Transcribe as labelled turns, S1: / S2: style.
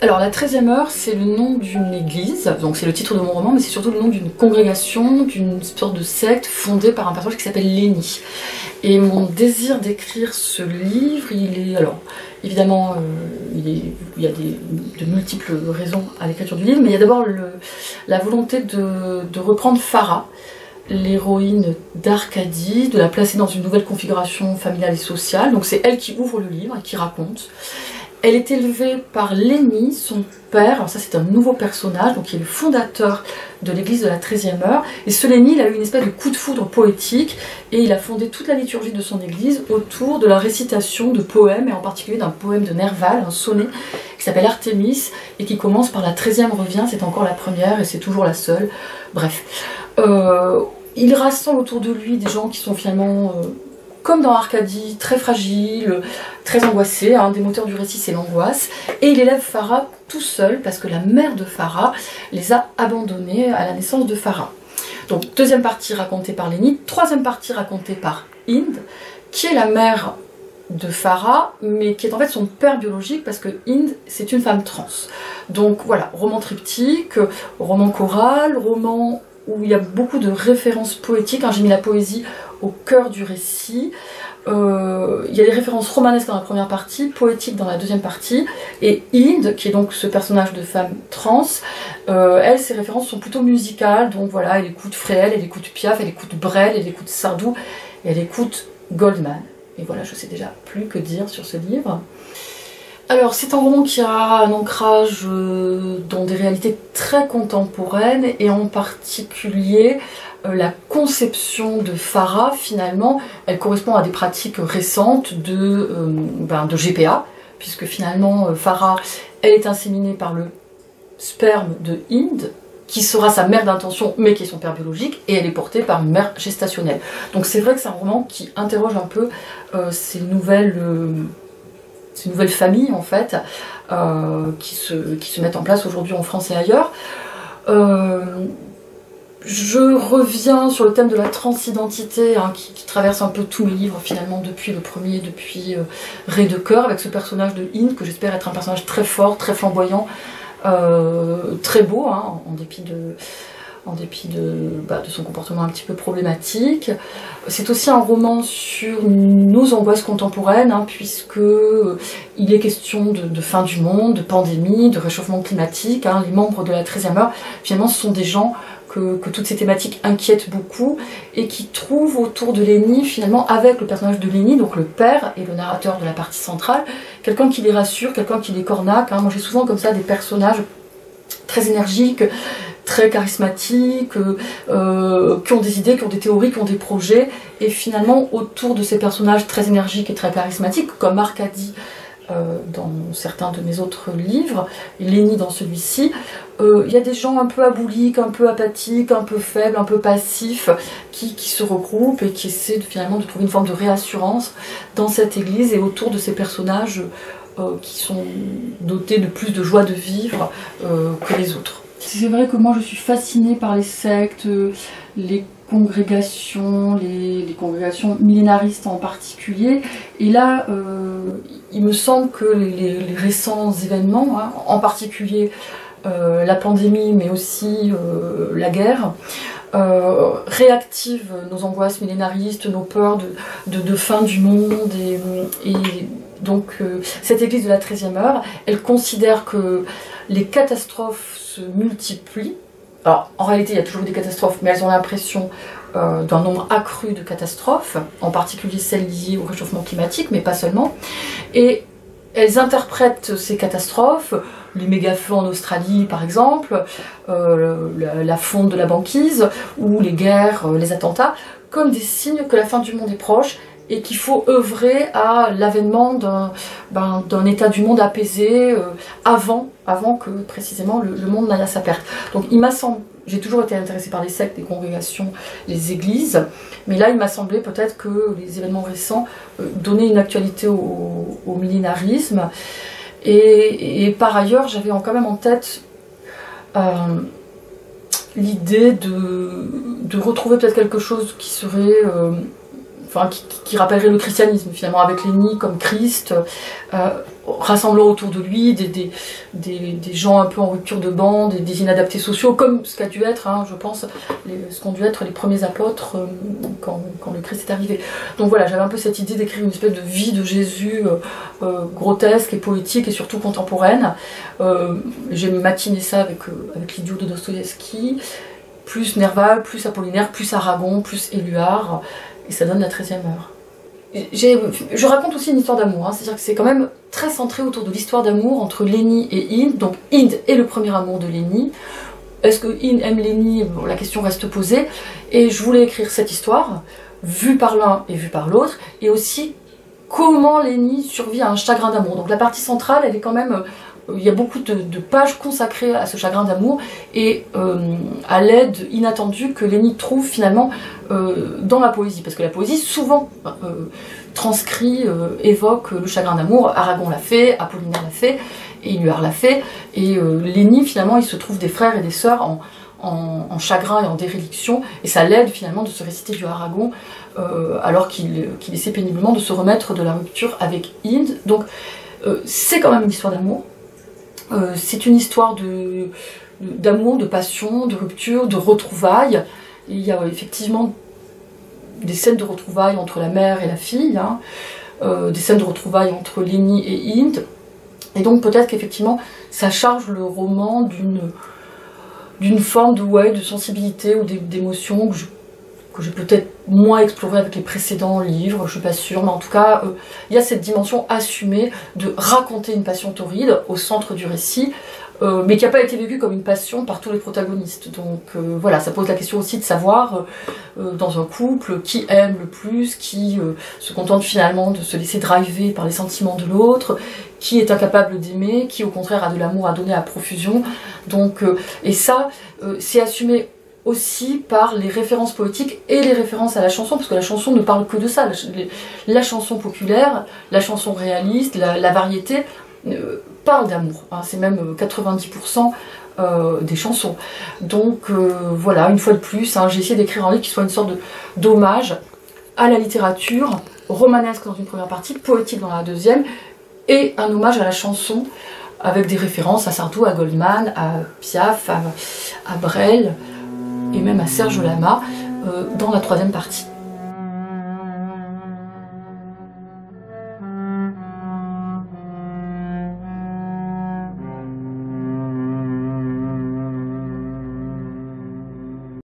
S1: Alors la 13e heure, c'est le nom d'une église, donc c'est le titre de mon roman, mais c'est surtout le nom d'une congrégation, d'une sorte de secte fondée par un personnage qui s'appelle Lenny. Et mon désir d'écrire ce livre, il est... Alors, évidemment, il y a de multiples raisons à l'écriture du livre, mais il y a d'abord la volonté de reprendre Farah, l'héroïne d'Arcadie, de la placer dans une nouvelle configuration familiale et sociale. Donc c'est elle qui ouvre le livre et qui raconte. Elle est élevée par Lenny, son père. Alors ça c'est un nouveau personnage, donc qui est le fondateur de l'église de la 13e heure. Et ce Lenny, il a eu une espèce de coup de foudre poétique et il a fondé toute la liturgie de son église autour de la récitation de poèmes, et en particulier d'un poème de Nerval, un sonnet qui s'appelle Artémis et qui commence par la 13e revient, c'est encore la première et c'est toujours la seule. Bref. Il rassemble autour de lui des gens qui sont finalement... comme dans Arcadie, très fragile, très angoissé, hein, des moteurs du récit c'est l'angoisse, et il élève Farah tout seul parce que la mère de Farah les a abandonnés à la naissance de Farah. Donc deuxième partie racontée par Lenny, troisième partie racontée par Hind, qui est la mère de Farah, mais qui est en fait son père biologique parce que Hind c'est une femme trans. Donc voilà, roman triptyque, roman choral, roman où il y a beaucoup de références poétiques, hein, j'ai mis la poésie au cœur du récit. Il y a des références romanesques dans la première partie, poétiques dans la deuxième partie, et Hind, qui est donc ce personnage de femme trans, elle, ses références sont plutôt musicales, donc voilà, elle écoute Fréhel, elle écoute Piaf, elle écoute Brel, elle écoute Sardou, et elle écoute Goldman. Et voilà, je sais déjà plus que dire sur ce livre. Alors c'est un roman qui a un ancrage dans des réalités très contemporaines, et en particulier la conception de Farah, finalement, elle correspond à des pratiques récentes de GPA, puisque finalement Farah, elle est inséminée par le sperme de Hind, qui sera sa mère d'intention, mais qui est son père biologique, et elle est portée par une mère gestationnelle. Donc c'est vrai que c'est un roman qui interroge un peu ces nouvelles familles, en fait, qui se mettent en place aujourd'hui en France et ailleurs. Je reviens sur le thème de la transidentité, hein, qui traverse un peu tous mes livres finalement depuis le premier, depuis Ray de Cœur, avec ce personnage de Hind que j'espère être un personnage très fort, très flamboyant, très beau, hein, en dépit de son comportement un petit peu problématique. C'est aussi un roman sur nos angoisses contemporaines, hein, puisque il est question de fin du monde, de pandémie, de réchauffement climatique. Hein. Les membres de la 13e heure, finalement, ce sont des gens que toutes ces thématiques inquiètent beaucoup, et qui trouvent autour de Lenny, finalement, avec le personnage de Lenny, donc le père et le narrateur de la partie centrale, quelqu'un qui les rassure, quelqu'un qui les cornaque. Hein. Moi j'ai souvent comme ça des personnages très énergiques, très charismatiques, qui ont des idées, qui ont des théories, qui ont des projets, et finalement autour de ces personnages très énergiques et très charismatiques, comme Arcadie dans certains de mes autres livres, et Lenny dans celui-ci, il y a des gens un peu abouliques, un peu apathiques, un peu faibles, un peu passifs, qui se regroupent et qui essaient finalement de trouver une forme de réassurance dans cette église et autour de ces personnages qui sont dotés de plus de joie de vivre que les autres. C'est vrai que moi je suis fascinée par les sectes, les congrégations, les congrégations millénaristes en particulier, et là il me semble que les récents événements, hein, en particulier la pandémie mais aussi la guerre, réactivent nos angoisses millénaristes, nos peurs de fin du monde, et donc cette église de la 13e heure, elle considère que les catastrophes se multiplient. Alors en réalité il y a toujours des catastrophes, mais elles ont l'impression d'un nombre accru de catastrophes, en particulier celles liées au réchauffement climatique, mais pas seulement, et elles interprètent ces catastrophes, les méga-feux en Australie par exemple, la fonte de la banquise, ou les guerres, les attentats, comme des signes que la fin du monde est proche, et qu'il faut œuvrer à l'avènement d'un état du monde apaisé avant que précisément le monde n'aille à sa perte. Donc il m'a semblé, j'ai toujours été intéressée par les sectes, les congrégations, les églises, mais là il m'a semblé peut-être que les événements récents donnaient une actualité au millénarisme, et par ailleurs j'avais quand même en tête l'idée de retrouver peut-être quelque chose qui serait qui rappellerait le christianisme finalement, avec Léni comme Christ, rassemblant autour de lui des gens un peu en rupture de bande, des inadaptés sociaux, comme ce qu'a dû être, hein, je pense, ce qu'ont dû être les premiers apôtres quand le Christ est arrivé. Donc voilà, j'avais un peu cette idée d'écrire une espèce de vie de Jésus grotesque et poétique et surtout contemporaine. J'ai matiné ça avec l'idiot de Dostoïevski, plus Nerval, plus Apollinaire, plus Aragon, plus Éluard, et ça donne la 13e heure. Je raconte aussi une histoire d'amour, hein, c'est-à-dire que c'est quand même très centré autour de l'histoire d'amour entre Léni et Inde. Donc Inde est le premier amour de Léni. Est-ce que Inde aime Léni? Bon, la question reste posée. Et je voulais écrire cette histoire, vue par l'un et vue par l'autre, et aussi comment Léni survit à un chagrin d'amour. Donc la partie centrale, elle est quand même... il y a beaucoup de pages consacrées à ce chagrin d'amour et à l'aide inattendue que Léni trouve finalement dans la poésie. Parce que la poésie souvent transcrit, évoque le chagrin d'amour. Aragon l'a fait, Apollinaire l'a fait, et Éluard l'a fait. Et Léni finalement il se trouve des frères et des sœurs en chagrin et en déréliction. Et ça l'aide finalement de se réciter du Aragon alors qu'il essaie péniblement de se remettre de la rupture avec Inde. Donc c'est quand même une histoire d'amour. C'est une histoire d'amour, de passion, de rupture, de retrouvailles. Il y a effectivement des scènes de retrouvailles entre la mère et la fille, hein, des scènes de retrouvailles entre Léni et Inde. Et donc peut-être qu'effectivement ça charge le roman d'une forme de sensibilité ou d'émotion que j'ai peut-être moins exploré avec les précédents livres, je suis pas sûre, mais en tout cas, il y a cette dimension assumée de raconter une passion torride au centre du récit, mais qui n'a pas été vécue comme une passion par tous les protagonistes. Donc voilà, ça pose la question aussi de savoir, dans un couple, qui aime le plus, qui se contente finalement de se laisser driver par les sentiments de l'autre, qui est incapable d'aimer, qui au contraire a de l'amour à donner à profusion. Donc, et ça, c'est assumé aussi par les références poétiques et les références à la chanson, parce que la chanson ne parle que de ça. La chanson populaire, la chanson réaliste, la variété parle d'amour, hein, c'est même 90% des chansons. Donc voilà, une fois de plus, hein, j'ai essayé d'écrire un livre qui soit une sorte d'hommage à la littérature, romanesque dans une première partie, poétique dans la deuxième, et un hommage à la chanson, avec des références à Sardou, à Goldman, à Piaf, à Brel, et même à Serge Lama dans la troisième partie.